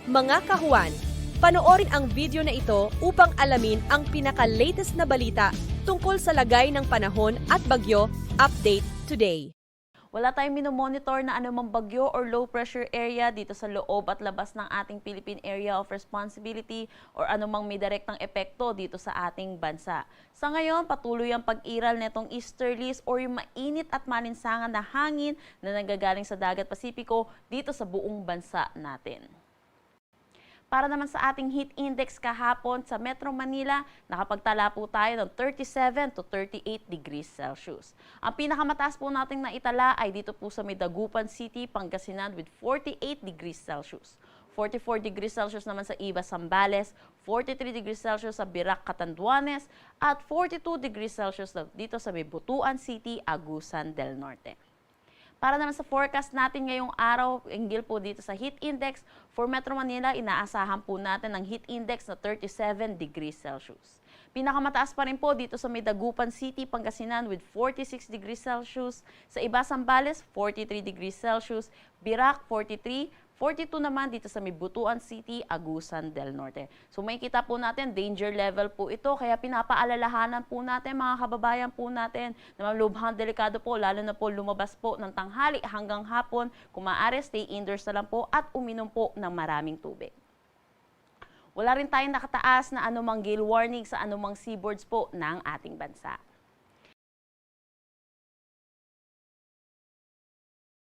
Mga kahuan, panoorin ang video na ito upang alamin ang pinaka-latest na balita tungkol sa lagay ng panahon at bagyo. Update today. Wala tayong minomonitor na anumang bagyo or low pressure area dito sa loob at labas ng ating Philippine Area of Responsibility or anumang may direktang epekto dito sa ating bansa. Sa ngayon, patuloy ang pag-iral netong easterlies or yung mainit at malinsangan na hangin na nanggagaling sa Dagat Pasipiko dito sa buong bansa natin. Para naman sa ating heat index kahapon sa Metro Manila, nakapagtala po tayo ng 37 to 38 degrees Celsius. Ang pinakamataas po nating naitala ay dito po sa Dagupan City, Pangasinan with 48 degrees Celsius. 44 degrees Celsius naman sa Iba, Zambales, 43 degrees Celsius sa Birac, Catanduanes, at 42 degrees Celsius dito sa Butuan City, Agusan del Norte. Para naman sa forecast natin ngayong araw, hinggil po dito sa heat index, for Metro Manila, inaasahan po natin ang heat index na 37 degrees Celsius. Pinakamataas pa rin po dito sa Dagupan City, Pangasinan with 46 degrees Celsius. Sa Iba, Zambales, 43 degrees Celsius. Birac, 43. 42 naman dito sa Butuan City, Agusan del Norte. So makikita po natin, danger level po ito. Kaya pinapaalalahanan po natin, mga kababayan po natin, na malubhang delikado po, lalo na po lumabas po ng tanghali hanggang hapon. Kung maaari, stay indoors na lang po at uminom po ng maraming tubig. Wala rin tayong nakataas na anumang gale warning sa anumang seaboards po ng ating bansa.